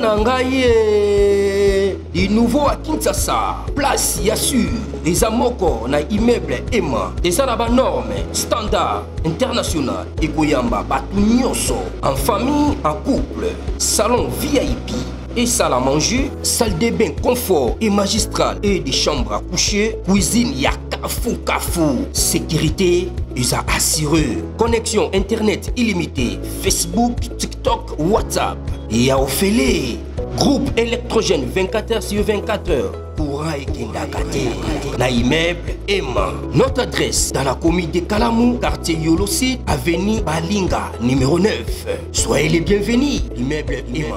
Nangaye, du nouveau à Kinshasa, place Yassur, des amoko na immeuble Emma, des arabes normes, standard, international, et Koyamba, Batunyoso, en famille, en couple, salon VIP. Et salle à manger, salle de bain confort et magistrale et des chambres à coucher, cuisine Kafou. Sécurité, ils ont assuré. Connexion internet illimitée, Facebook, TikTok, WhatsApp. Et à Ophélie, groupe électrogène 24h/24h. Courant et Kindakate. Na immeuble Emma. Notre adresse dans la commune de Kalamou, quartier Yolosi, avenue Balinga, numéro 9. Soyez les bienvenus. Immeuble Emma.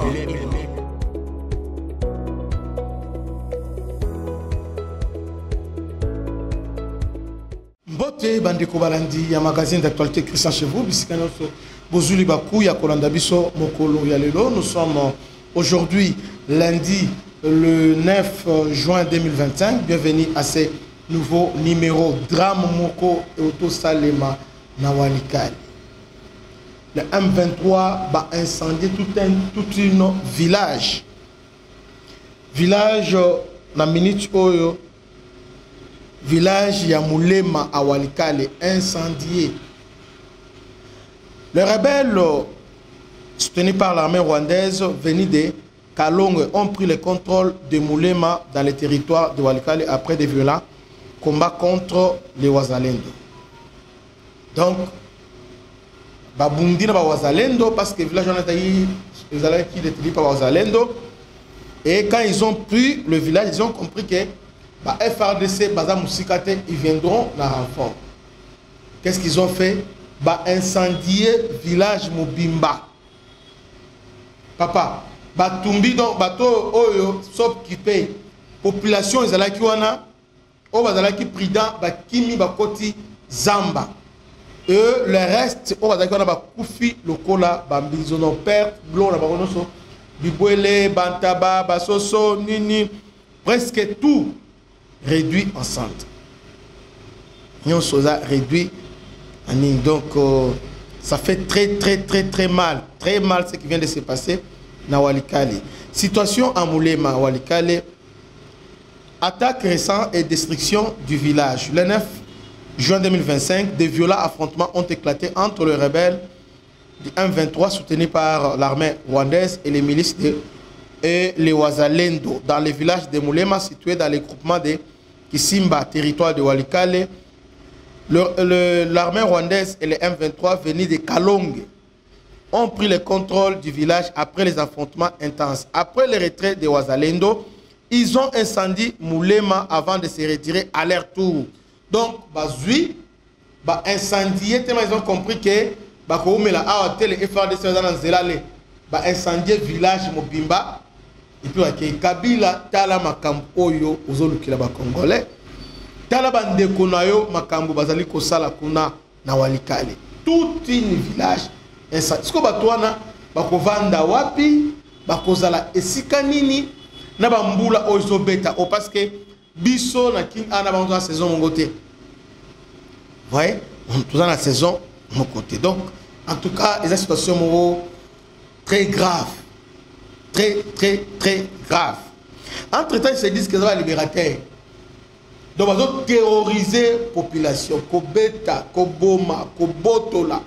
Bote bandeko balandi ya magazine d'actualité Christian chez vous bisikano so bozuli baku ya kolanda biso mokolo ya lelo. Nous sommes aujourd'hui lundi le 9 juin 2025. Bienvenue à ce nouveau numéro drame moko auto salema na Walikale. Le M23 va incendier tout une village na minute oyo. Village Yamulema à Walikale incendié. Les rebelles soutenus par l'armée rwandaise venus de Kalonge ont pris le contrôle de Mulema dans le territoire de Walikale après des violents combats contre les Wazalendo. Donc, Babundi na Wazalendo parce que le village qui est détenu par Wazalendo. Et quand ils ont pris le village, ils ont compris que FRDC, Baza Moussikate, ils viendront dans renfort. Qu'est-ce qu'ils ont fait? Incendier village Mobimba. Papa, Batumbi donc bateau oyo sop qui paye. Population ils allaient qui wana, o bazala qui prudent, kimi bakoti zamba. Le reste, o bazala qui wana bakufi lokola bambizono perte, blon la baronoso, bibwele, bantaba, basoso, nini, presque tout réduit en centre. Nous sommes réduit en ligne. Donc, ça fait très mal. Très mal ce qui vient de se passer dans Walikale. Situation en Mulema, Walikale. Attaque récente et destruction du village. Le 9 juin 2025, des violents affrontements ont éclaté entre les rebelles du M23 soutenus par l'armée rwandaise et les milices et les Wazalendo dans les villages de Mulema situés dans les groupements de Kisimba, territoire de Walikale. L'armée rwandaise et les M23 venus de Kalonge ont pris le contrôle du village après les affrontements intenses. Après le retrait de Wazalendo, ils ont incendié Mulema avant de se retirer à leur tour. Donc, bazui, incendié, tellement ils ont compris que les FRDC incendié le village Mobimba. Et puis, Kabila, Tala Makambo Oyo, Ozolukila Congolais, Tala Bandeko Nayo, Makambo Bazali Kosala Kuna, Nawalikale. Tout un village. Ce que Batouana, Bakovanda Wapi, Bakozala Esikanini, Nabambula Ozo Beta, parce que Bisso, Nakin, Ana la saison mon côté. Vous voyez, on est dans la saison mon côté. Donc, en tout cas, les situations très graves. Très grave. Entre-temps, ils se disent qu'ils sont libérateurs. Donc, ils ont terrorisé la population. Kobeta, Koboma, Kobotola.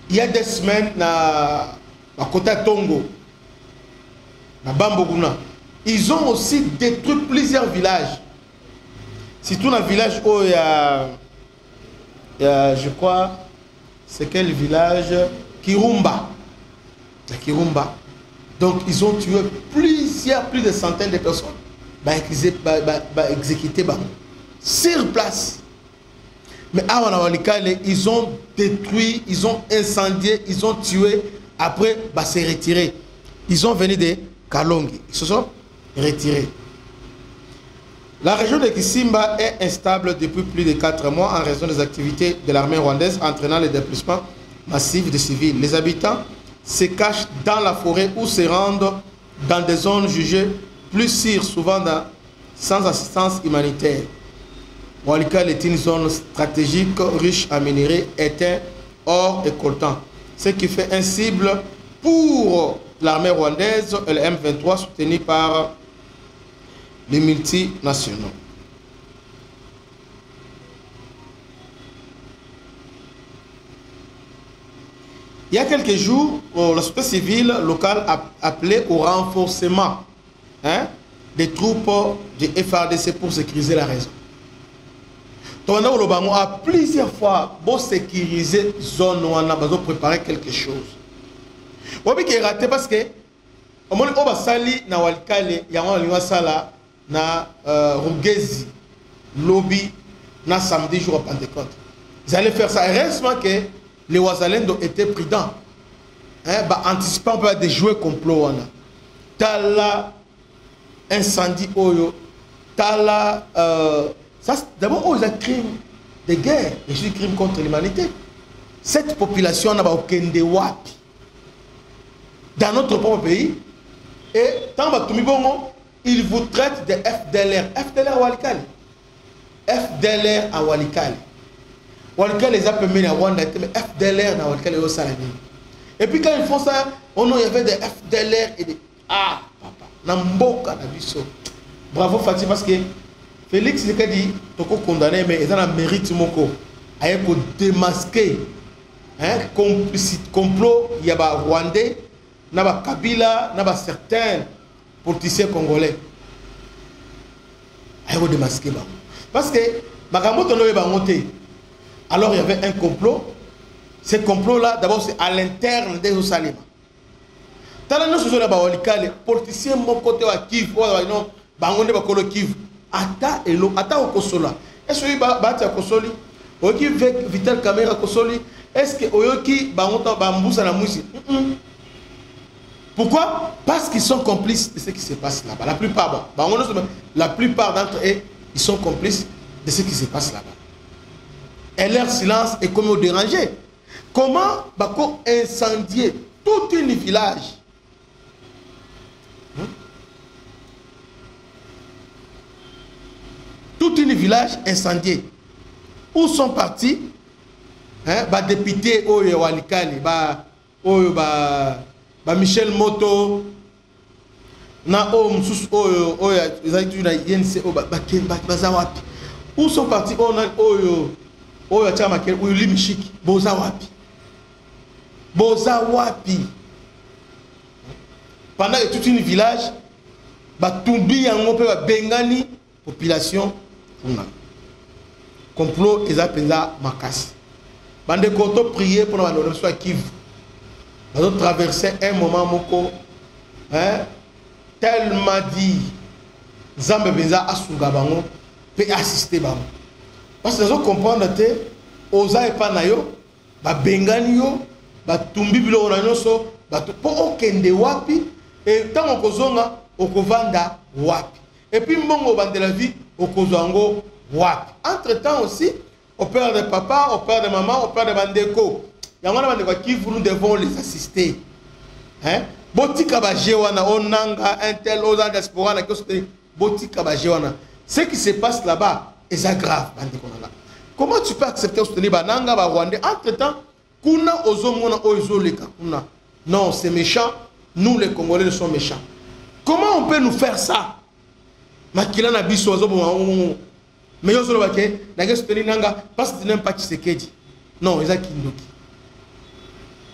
Il y a des semaines, à côté de Tongo, à Bamboguna, ils ont aussi détruit plusieurs villages. Surtout dans le village où il y a, je crois, c'est quel village? Kirumba. La Kirumba. Donc ils ont tué plus de centaines de personnes. Exécuté sur place. Mais à Walikale, ils ont détruit, ils ont incendié, ils ont tué. Après, se retirer. Ils ont venu de Kalongi. Ils se sont retirés. La région de Kisimba est instable depuis plus de 4 mois en raison des activités de l'armée rwandaise entraînant le déplacement massif de civils. Les habitants se cachent dans la forêt ou se rendent dans des zones jugées plus sûres, souvent sans assistance humanitaire. Walikale est une zone stratégique riche en minerais, étain, or et coltan, ce qui fait un cible pour l'armée rwandaise et le M23 soutenu par les multinationaux. Il y a quelques jours, la société civile locale a appelé au renforcement des troupes du FARDC pour sécuriser la région. Donc, on a plusieurs fois pour sécuriser la zone où on a besoin de préparer quelque chose. On a raté parce que on a sali na walikale ya wana sala na Rugezi lobby na samedi jour à Pentecôte. Ils allaient faire ça. Heureusement que les Wazalendo étaient prudents. Anticipant pas de jouer complot. Tala incendie oyo. Tala d'abord, ils ont crime de guerre. Et je dis crime contre l'humanité. Cette population n'a pas aucun de wapi. Dans notre propre pays. Et tant que ils vous traitent de FDLR. FDLR Walikale. FDLR à Walikale. Walikale les a permis à Rwanda, mais FDLR à Walikale au Salami. Et puis quand ils font ça, il y avait des FDLR et des... Ah, papa. Namboka na biso. Bravo Fatih parce que Félix il a dit, toko condamné, mais ils ont un mérite moko. Il faut démasquer complot, il y a des Rwandais, il y a des Kabila, il y a certains politiciens congolais. Il faut démasquer. Parce que, alors il y avait un complot. Ce complot-là, d'abord, c'est à l'interne des Osalima. Tant que nous sommes les politiciens, mon côté à Kiv, non, Bangonde Bakolo Kiv, Ata et l'eau, Ata au Kosola. Est-ce que Bati à Kosoli, Oki Vital Kamera Kosoli, est-ce que Oyoki Bangonta Bambousa la Mousi? Pourquoi? Parce qu'ils sont complices de ce qui se passe là-bas. La plupart d'entre eux, ils sont complices de ce qui se passe là-bas. Et leur silence est comme dérangé. Comment Bako incendier tout un village? Tout un village incendié. Où sont partis député Oyo Walikale, Michel Moto, où sont partis Oyo Chamakel, Oyo Mishiki, Bozawapi. Bozawapi. Pendant que tout un village, Batumbi Yango pe Bengani, population, complot, ils appellent ça Makasi. Bande Koto prier pour nous soit Kivu. Nous avons traversé un moment moko, tellement dit, Zambe Benza Asunga Bango, peut assister Bango. Parce que nous comprenons que Oza et Panayo, Bengani yo, Tumbi Bilo Onanyoso, pour aucun de wapi, et tant qu'on zonga, Okovanda wapi. Et puis Mbongo Bande la vie, Okozango wapi. Entre temps aussi, au père de papa, au père de maman, au père de Bandeko. Nous devons les assister. Botika Bajewana, Onanga, Intel, Oza, Diaspora, Botika Bajewana. Ce qui se passe là-bas est grave. Comment tu peux accepter de soutenir Bananga, Rwandais? Entre-temps, Kuna Ozomona Ozoleka. Non, c'est méchant. Nous, les Congolais, nous sommes méchants. Comment on peut nous faire ça? Makila na biso Ozomo. Mais Ozolobake, n'a soutenir Nanga, parce que tu n'aimes pas Tshisekedi. Non, ils ont Kindoki.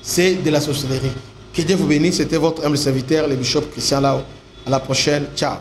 C'est de la sorcellerie. Que Dieu vous bénisse. C'était votre humble serviteur, le bishop Christian Lao. À la prochaine. Ciao.